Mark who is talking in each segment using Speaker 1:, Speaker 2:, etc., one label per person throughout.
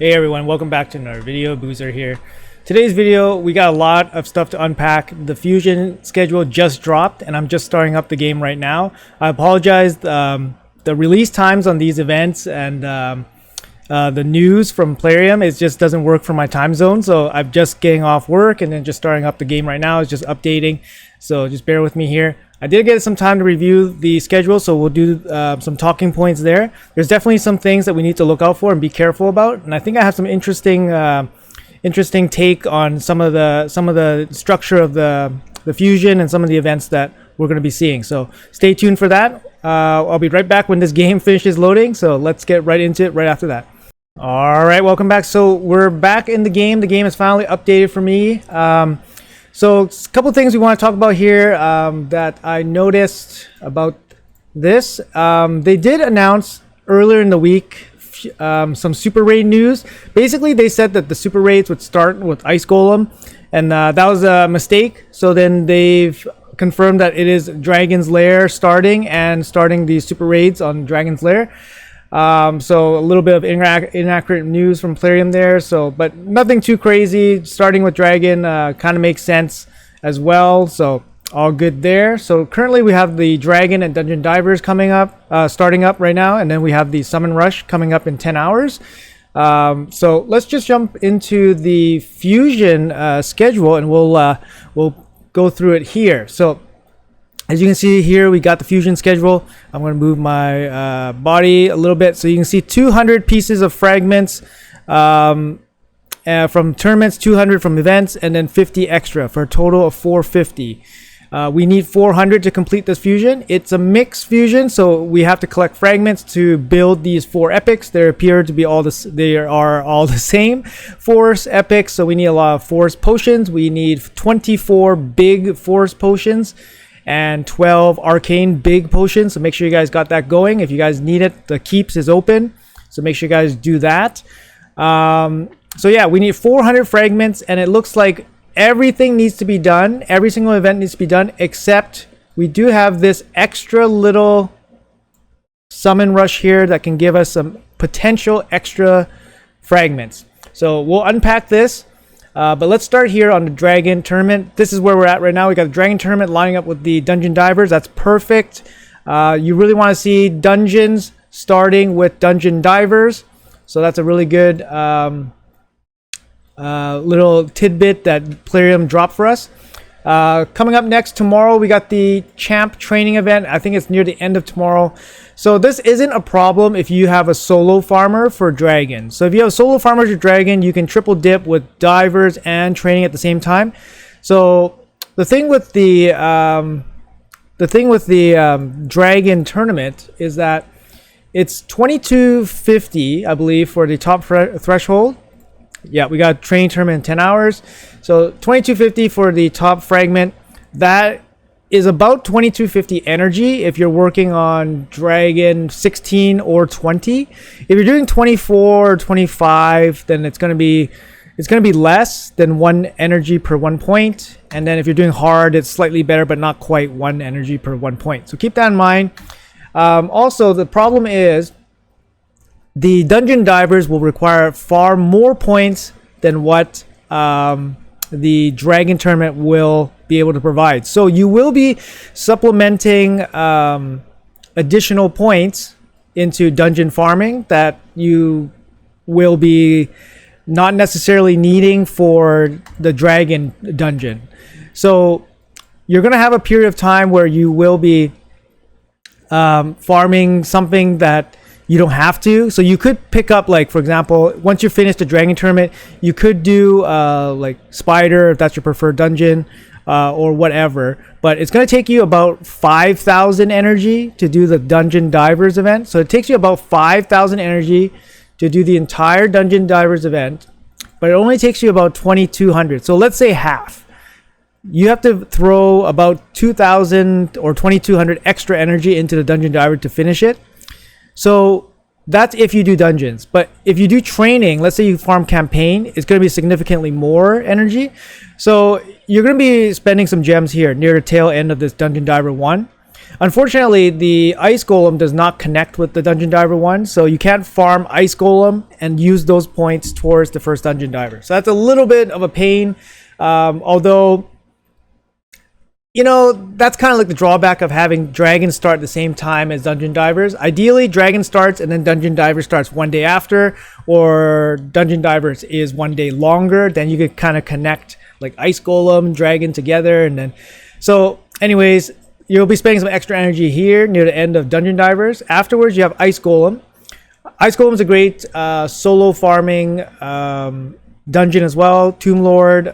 Speaker 1: Hey everyone, welcome back to another video. Boozer here. Today's video, we got a lot of stuff to unpack. The Fusion schedule just dropped and I'm just starting up the game right now. I apologize, the release times on these events and the news from Plarium, it just doesn't work for my time zone. So I'm just getting off work and then just starting up the game right now. It's just updating. So just bear with me here. I did get some time to review the schedule, so we'll do some talking points there. There's definitely some things that we need to look out for and be careful about, and I think I have some interesting take on some of the structure of the Fusion and some of the events that we're going to be seeing. So stay tuned for that. I'll be right back when this game finishes loading. So let's get right into it right after that. All right, welcome back. So we're back in the game. The game is finally updated for me. So a couple of things we want to talk about here that I noticed about this. They did announce earlier in the week some super raid news. Basically, they said that the super raids would start with Ice Golem, and that was a mistake. So then they've confirmed that it is Dragon's Lair starting these super raids on Dragon's Lair. So a little bit of inaccurate news from Plarium there. So, but nothing too crazy. Starting with Dragon kind of makes sense as well. So all good there. So currently we have the Dragon and Dungeon Divers coming up, starting up right now, and then we have the Summon Rush coming up in 10 hours. So let's just jump into the Fusion schedule, and we'll go through it here. So as you can see here, we got the Fusion schedule. I'm going to move my body a little bit so you can see 200 pieces of fragments from tournaments, 200 from events, and then 50 extra for a total of 450. We need 400 to complete this Fusion. It's a mixed Fusion, so we have to collect fragments to build these 4 epics. They appear to be they are all the same force epics, so we need a lot of force potions. We need 24 big force potions and 12 arcane big potions, so make sure you guys got that going. If you guys need it, the keeps is open, so make sure you guys do that. So yeah, we need 400 fragments, and it looks like everything needs to be done. Every single event needs to be done, except we do have this extra little summon rush here that can give us some potential extra fragments. So we'll unpack this. But let's start here on the Dragon Tournament. This is where we're at right now. We got the Dragon Tournament lining up with the Dungeon Divers. That's perfect. You really want to see dungeons starting with Dungeon Divers. So that's a really good little tidbit that Plarium dropped for us. Coming up next tomorrow, we got the Champ Training event. I think it's near the end of tomorrow. So this isn't a problem if you have a solo farmer for Dragon. So if you have a solo farmer for Dragon, you can triple dip with Divers and Training at the same time. So the thing with the Dragon Tournament is that it's 2250, I believe, for the top threshold. Yeah, we got Training Tournament in 10 hours. So 2250 for the top fragment. That is about 2250 energy if you're working on Dragon 16 or 20. If you're doing 24 or 25, then it's going to be less than 1 energy per 1 point. And then if you're doing hard, it's slightly better, but not quite 1 energy per 1 point. So keep that in mind. Also, the problem is the Dungeon Divers will require far more points than what the Dragon Tournament will be able to provide. So you will be supplementing additional points into dungeon farming that you will be not necessarily needing for the Dragon dungeon. So you're going to have a period of time where you will be farming something that you don't have to. So you could pick up, like, for example, once you finish the Dragon Tournament, you could do like Spider if that's your preferred dungeon, or whatever. But it's going to take you about 5,000 energy to do the Dungeon Divers event. So it takes you about 5,000 energy to do the entire Dungeon Divers event, but it only takes you about 2,200. So let's say half. You have to throw about 2,000 or 2,200 extra energy into the Dungeon Diver to finish it. So that's if you do dungeons. But if you do training, let's say you farm campaign, it's going to be significantly more energy. So you're going to be spending some gems here near the tail end of this Dungeon Diver 1. Unfortunately, the Ice Golem does not connect with the Dungeon Diver one, so you can't farm Ice Golem and use those points towards the first Dungeon Diver. So that's a little bit of a pain, although, you know, that's kind of like the drawback of having Dragon start at the same time as Dungeon Divers. Ideally, Dragon starts and then Dungeon Diver starts one day after, or Dungeon Divers is one day longer. Then you could kind of connect like Ice Golem, Dragon together, and then... So, anyways, you'll be spending some extra energy here near the end of Dungeon Divers. Afterwards, you have Ice Golem. Ice Golem is a great solo farming dungeon as well. Tomb Lord...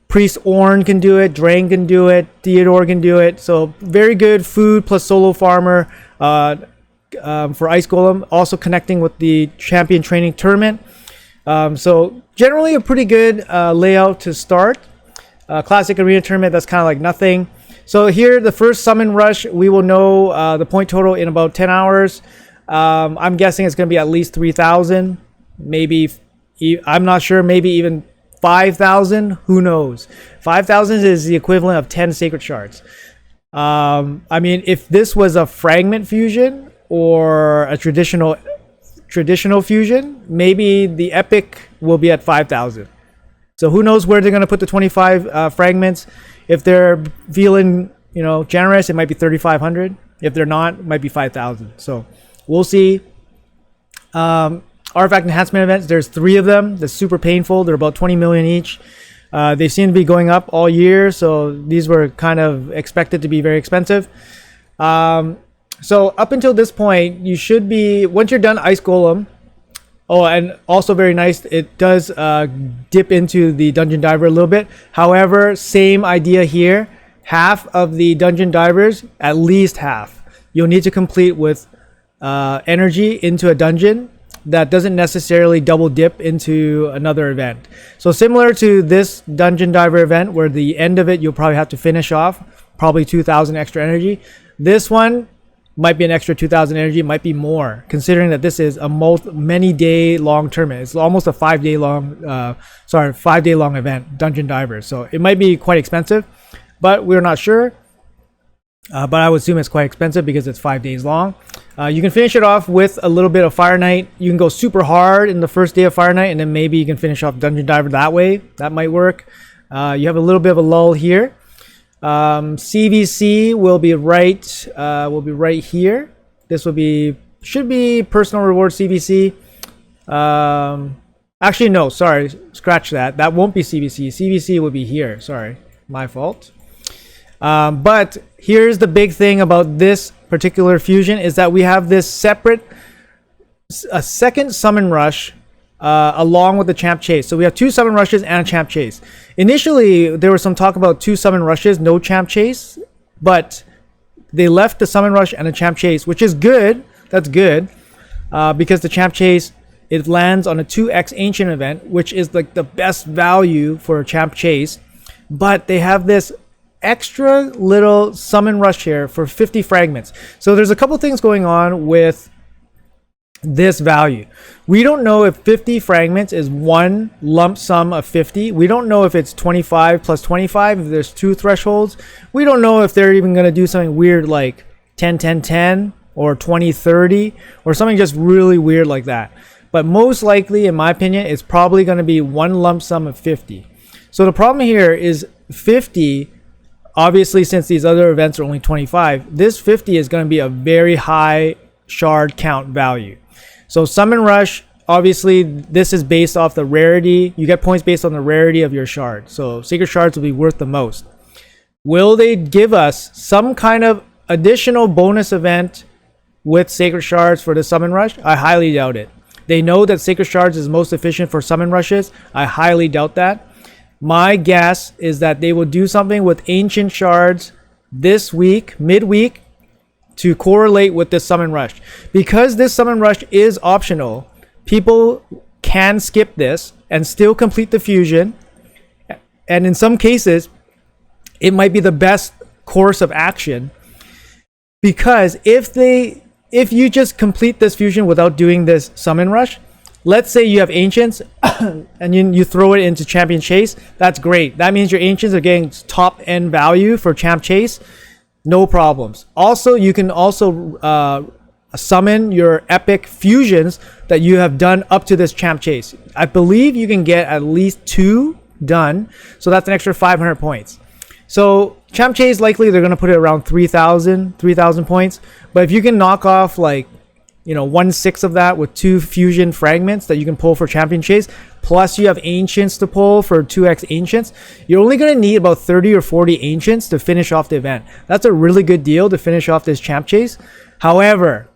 Speaker 1: Priest Orn can do it, Drain can do it, Theodore can do it. So very good food plus solo farmer for Ice Golem. Also connecting with the champion training tournament. So generally a pretty good layout to start. Classic arena tournament, that's kind of like nothing. So here, the first summon rush, we will know the point total in about 10 hours. I'm guessing it's going to be at least 3,000. Maybe, I'm not sure, maybe even 5,000, who knows. 5,000 is the equivalent of 10 sacred shards. I mean, if this was a fragment fusion or a traditional fusion, maybe the epic will be at 5,000. So who knows where they're going to put the 25 fragments. If they're feeling, you know, generous, it might be 3,500. If they're not, it might be 5,000. So we'll see. Artifact enhancement events, there's 3 of them. They're super painful. They're about 20 million each. They seem to be going up all year, so these were kind of expected to be very expensive. So up until this point, you should be, once you're done Ice Golem, oh, and also very nice, it does dip into the Dungeon Diver a little bit. However, same idea here. Half of the Dungeon Divers, at least half, you'll need to complete with energy into a dungeon that doesn't necessarily double dip into another event. So similar to this Dungeon Diver event, where the end of it you'll probably have to finish off, probably 2,000 extra energy. This one might be an extra 2,000 energy, might be more, considering that this is a many day long tournament. It's almost a 5 day long, 5 day long event, Dungeon Divers. So it might be quite expensive, but we're not sure. But I would assume it's quite expensive because it's 5 days long. You can finish it off with a little bit of Fire Knight. You can go super hard in the first day of Fire Knight, and then maybe you can finish off Dungeon Diver that way. That might work. You have a little bit of a lull here. CVC will be right here. This should be personal reward CVC. Actually, no, sorry, scratch that. That won't be CVC. CVC will be here. Sorry, my fault. But here's the big thing about this particular fusion is that we have this a second summon rush along with the champ chase. So we have 2 summon rushes and a champ chase. Initially, there was some talk about 2 summon rushes, no champ chase, but they left the summon rush and a champ chase, which is good. That's good because the champ chase, it lands on a 2x ancient event, which is like the best value for a champ chase. But they have this extra little summon rush here for 50 fragments. So there's a couple things going on with this value. We don't know if 50 fragments is one lump sum of 50. We don't know if it's 25 plus 25, if there's 2 thresholds. We don't know if they're even going to do something weird like 10 10 10 or 20 30 or something just really weird like that. But most likely, in my opinion, it's probably going to be one lump sum of 50. So the problem here is 50. Obviously, since these other events are only 25, this 50 is going to be a very high shard count value. So Summon Rush, obviously, this is based off the rarity. You get points based on the rarity of your shard. So Sacred Shards will be worth the most. Will they give us some kind of additional bonus event with Sacred Shards for the Summon Rush? I highly doubt it. They know that Sacred Shards is most efficient for Summon Rushes. I highly doubt that. My guess is that they will do something with Ancient Shards this week, midweek, to correlate with this Summon Rush. Because this Summon Rush is optional, people can skip this and still complete the fusion. And in some cases, it might be the best course of action. Because if you just complete this fusion without doing this Summon Rush, let's say you have Ancients and you throw it into Champion Chase. That's great. That means your Ancients are getting top end value for Champ Chase. no problems. Also, you can also summon your epic fusions that you have done up to this champ chase. I believe you can get at least 2 done, so that's an extra 500 points. So champ chase, likely they're going to put it around 3,000 points, but if you can knock off like 1/6 of that with 2 fusion fragments that you can pull for champion chase, plus you have ancients to pull for 2x ancients, you're only going to need about 30 or 40 ancients to finish off the event. That's a really good deal to finish off this champ chase. However,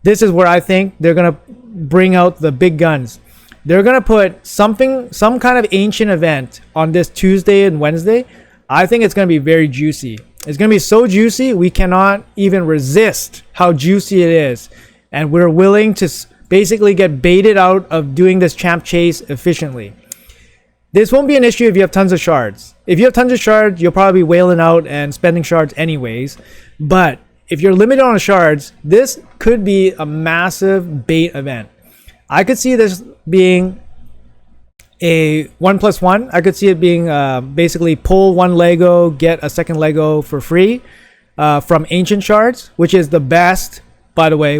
Speaker 1: this is where I think they're going to bring out the big guns. They're going to put some kind of ancient event on this Tuesday and Wednesday. I think it's going to be very juicy. It's going to be so juicy, we cannot even resist how juicy it is. And we're willing to basically get baited out of doing this champ chase efficiently. This won't be an issue if you have tons of shards. If you have tons of shards, you'll probably be wailing out and spending shards anyways. But if you're limited on shards, this could be a massive bait event. I could see this being a 1+1. I could see it being basically pull 1 Lego, get a second Lego for free from ancient shards, which is the best, by the way,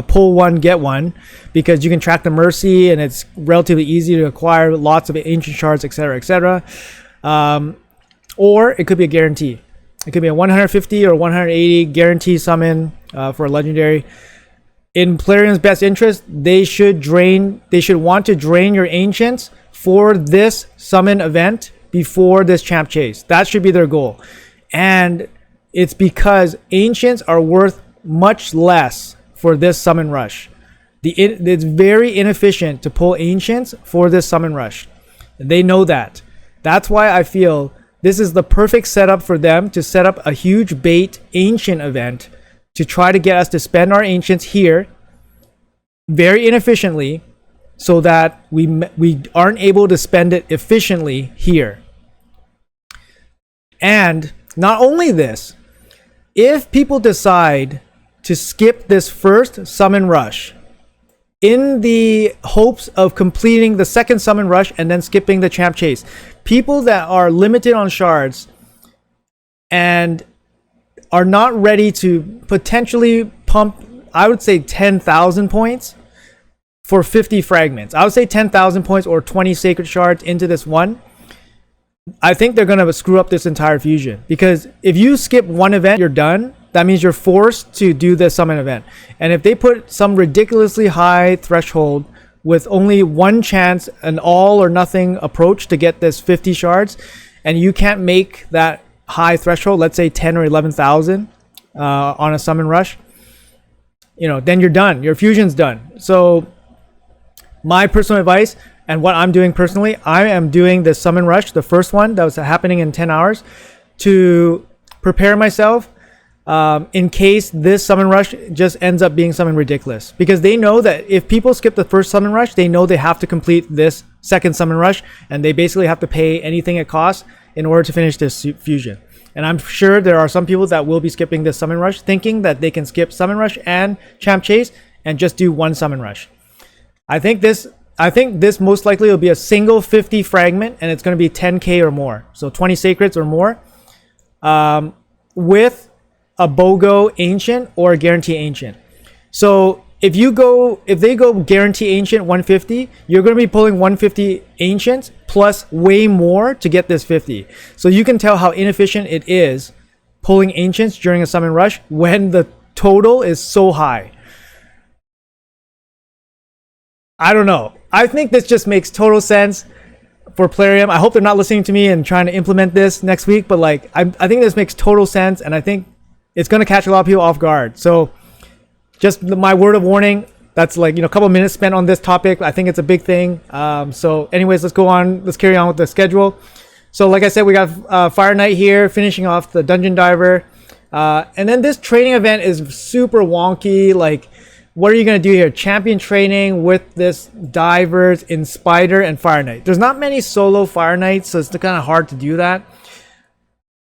Speaker 1: pull 1, get 1, because you can track the mercy and it's relatively easy to acquire lots of ancient shards, etc., etc. Or it could be a guarantee. It could be a 150 or 180 guarantee summon for a legendary. In Plarium's best interest, they should want to drain your ancients for this summon event before this champ chase. That should be their goal. And it's because ancients are worth much less for this summon rush. It's very inefficient to pull ancients for this summon rush. They know that. That's why I feel this is the perfect setup for them to set up a huge bait ancient event to try to get us to spend our ancients here very inefficiently, so that we aren't able to spend it efficiently here. And not only this, if people decide to skip this first summon rush in the hopes of completing the second summon rush and then skipping the champ chase, people that are limited on shards and are not ready to potentially pump, I would say 10,000 points for 50 fragments. I would say 10,000 points or 20 sacred shards into this one. I think they're going to screw up this entire fusion, because if you skip one event, you're done. That means you're forced to do the summon event. And if they put some ridiculously high threshold with only one chance, an all or nothing approach to get this 50 shards, and you can't make that high threshold, let's say 10 or 11,000 on a summon rush, then you're done. Your fusion's done. So my personal advice, and what I'm doing personally, I am doing the summon rush, the first one that was happening in 10 hours, to prepare myself in case this summon rush just ends up being something ridiculous. Because they know that if people skip the first summon rush, they know they have to complete this second summon rush, and they basically have to pay anything it costs in order to finish this fusion. And I'm sure there are some people that will be skipping this summon rush, thinking that they can skip summon rush and champ chase and just do one summon rush. I think this most likely will be a single 50 fragment, and it's going to be 10k or more, so 20 sacreds or more, with a BOGO ancient or a guarantee ancient. So if they go guarantee ancient 150, you're going to be pulling 150 ancients plus way more to get this 50. So you can tell how inefficient it is pulling ancients during a summon rush when the total is so high. I don't know. I think this just makes total sense for Plarium. I hope they're not listening to me and trying to implement this next week, but like I think this makes total sense, and I think it's going to catch a lot of people off guard. So just my word of warning, that's like, a couple minutes spent on this topic. I think it's a big thing. So anyways, let's go on. Let's carry on with the schedule. So like I said, we got Fire Knight here finishing off the Dungeon Diver. And then this training event is super wonky. Like, what are you going to do here? Champion training with this Divers in Spider and Fire Knight. There's not many solo Fire Knights, so it's kind of hard to do that.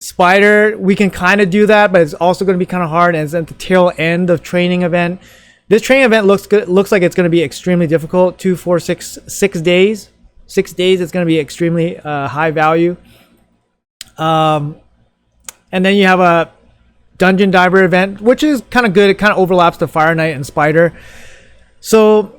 Speaker 1: Spider, we can kind of do that, but it's also going to be kind of hard, and it's at the tail end of training event. This training event looks like it's going to be extremely difficult. 2, 4, 6 days. 6 days, it's going to be extremely high value. And And then you have a dungeon diver event, which is kind of good. It kind of overlaps the Fire Knight and Spider. So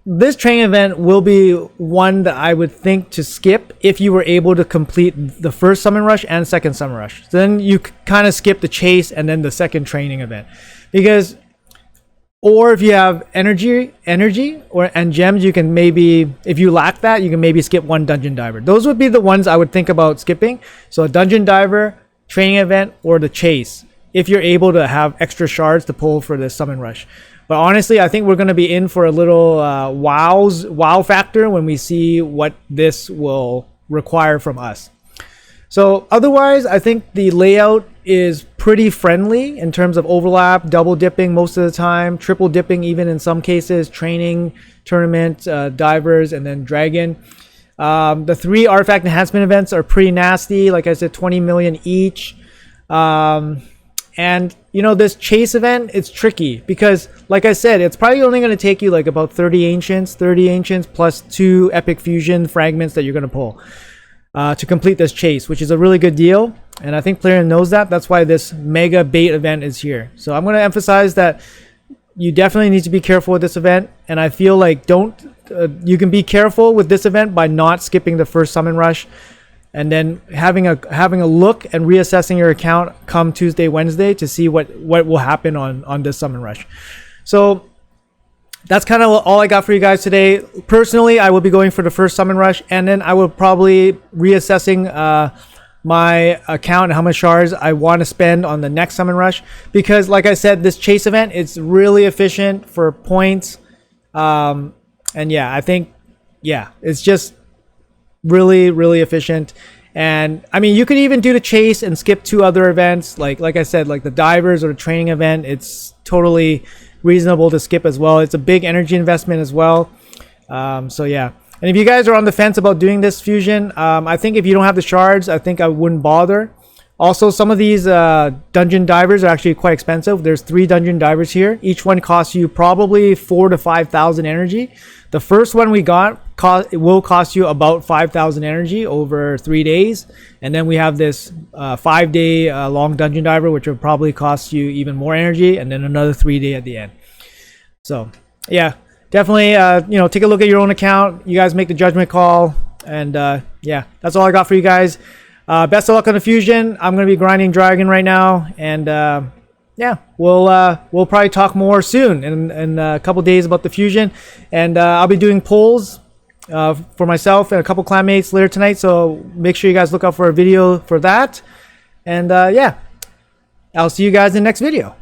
Speaker 1: this training event will be one that I would think to skip if you were able to complete the first Summon Rush and second Summon Rush. So then you kind of skip the chase and then the second training event. Because, or if you have energy and gems, you can maybe, if you lack that, you can maybe skip one dungeon diver. Those would be the ones I would think about skipping. So a dungeon diver, training event, or the chase, if you're able to have extra shards to pull for the Summon Rush. But honestly, I think we're going to be in for a little wow factor when we see what this will require from us. So otherwise, I think the layout is pretty friendly in terms of overlap, double dipping most of the time, triple dipping even in some cases, training, tournament, divers, and then dragon. The 3 artifact enhancement events are pretty nasty. Like I said, 20 million each. And you know, this chase event, it's tricky because like I said, it's probably only going to take you like about 30 ancients plus 2 epic fusion fragments that you're going to pull to complete this chase, which is a really good deal. And I think Plarian knows that. That's why this mega bait event is here. So I'm going to emphasize that you definitely need to be careful with this event. And I feel like you can be careful with this event by not skipping the first Summon Rush, and then having a look and reassessing your account come Tuesday, Wednesday to see what will happen on this Summon Rush. So that's kind of all I got for you guys today. Personally, I will be going for the first Summon Rush, and then I will probably reassessing my account and how much shards I want to spend on the next Summon Rush, because like I said, this chase event, it's really efficient for points. And yeah, I think, yeah, it's just really efficient. And I mean, you could even do the chase and skip 2 other events, like I said, like the divers or the training event. It's totally reasonable to skip as well. It's a big energy investment as well. So yeah, and if you guys are on the fence about doing this fusion, I think if you don't have the shards, I think I wouldn't bother. Also, some of these dungeon divers are actually quite expensive. There's 3 dungeon divers here. Each one costs you probably 4,000 to 5,000 energy. The first one we got will cost you about 5,000 energy over 3 days. And then we have this 5-day long dungeon diver, which will probably cost you even more energy. And then another 3-day at the end. So yeah, definitely, you know, take a look at your own account. You guys make the judgment call. And yeah, that's all I got for you guys. Best of luck on the fusion. I'm going to be grinding dragon right now. And yeah, we'll probably talk more soon in a couple days about the fusion, and I'll be doing polls for myself and a couple clanmates later tonight, so make sure you guys look out for a video for that. And yeah, I'll see you guys in the next video.